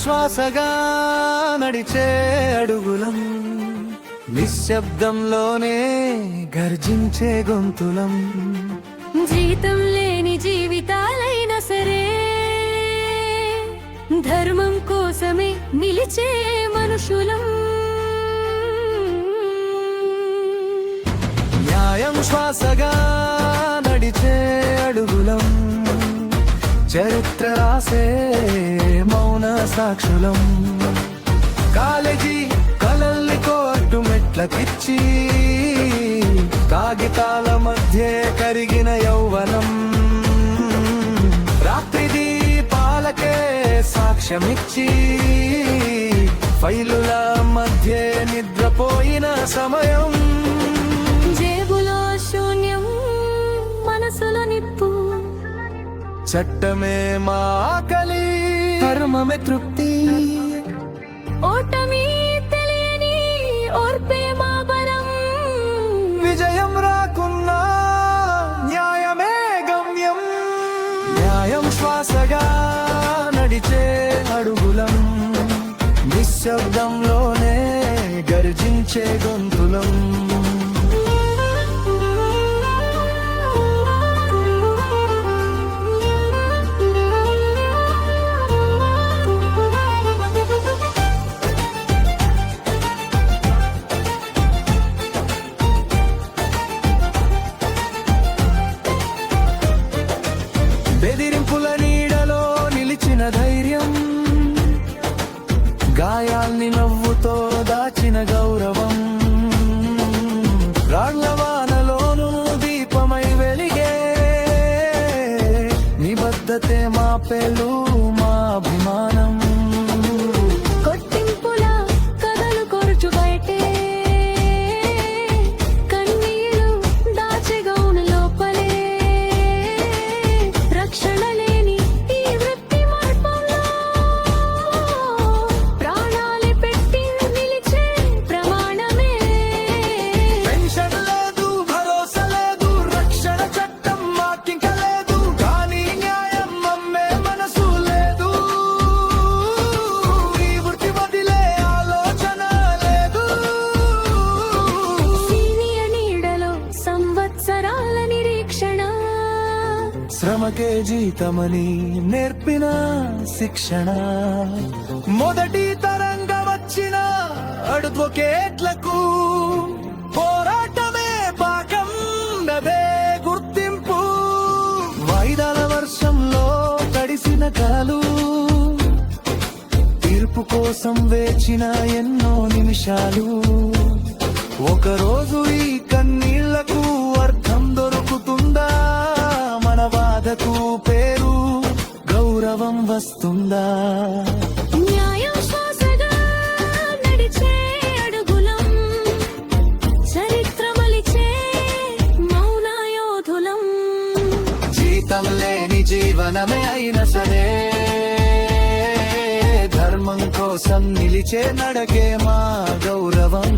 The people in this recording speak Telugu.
శ్వాసగా నడిచే అడుగులం, నిశ్శబ్దంలోనే గర్జించే గొంతులం. జీతం లేని జీవితాలైనా సరే ధర్మం కోసమే నిలిచే మనుషులం. న్యాయం శ్వాసగా నడిచే అడుగులం, చరిత్ర రాసే మౌన సాక్షులం. కాలేజీ కలల్ని కోర్టు మెట్లకిచ్చి కాగితాల మధ్య కరిగిన యౌవనం, రాత్రి దీపాలకే సాక్ష్యమిచ్చి ఫైలుల మధ్య నిద్రపోయిన సమయం. జేబులో శూన్యం, మనసులో నిప్పు, చట్టమే మా ఆకలి, ధర్మమే తృప్తి. ఓటమి తెలియని ఓర్పే మా బలం. విజయం రాకున్నా న్యాయమే గమ్యం. న్యాయం శ్వాసగా నడిచే అడుగులం, నిశ్శబ్దంలోనే గర్జించే గొంతులం. బెదిరింపుల నీడలో నిలిచిన ధైర్యం, గాయాల్ని నవ్వుతో దాచిన గౌరవం, రాళ్ల వానలోను దీపమై వెలిగే నిబద్ధతే మా పేలు, మా అభిమానం. కొట్టింపుల కథలు కొరుచు బయటే కన్నీళ్ళు దాచె గౌను లోపలే. రక్షణ లేని ఈ వృత్తి మార్గంలో ప్రాణాలు పెట్టి నిలిచే ప్రమాణమే. పెన్షన్ లేదు, భరోసా లేదు, రక్షణ చట్టం మాకింక లేదు, కానీ న్యాయం అమ్మే మనసు లేదు. ఈ వృత్తి వదిలే ఆలోచన లేదు. సీనియర్ నీడలో సంవత్సరాల నిరీక్షణ, శ్రమకే జీతమని నేర్పిన శిక్షణ. మొదటి తరంగ వచ్చిన అడ్వకేట్లకు పోరాటమే పాకం, నదే గుర్తింపు. వాయిదాల వర్షంలో తడిసిన కలలు, తీర్పు కోసం వేచిన ఎన్నో నిమిషాలు. ఒకరోజు ఈ కన్నీళ్లకు అర్థం దొరుకుతుందా? మన బాధకు పేరు గౌరవం వస్తుందా? న్యాయం శ్వాసగా నడిచే అడుగులం, చరిత్ర మలిచే మౌన యోధులం. జీతం లేని జీవనమే అయినా సరే ధర్మం కోసం నిలిచే నడకే మా గౌరవం.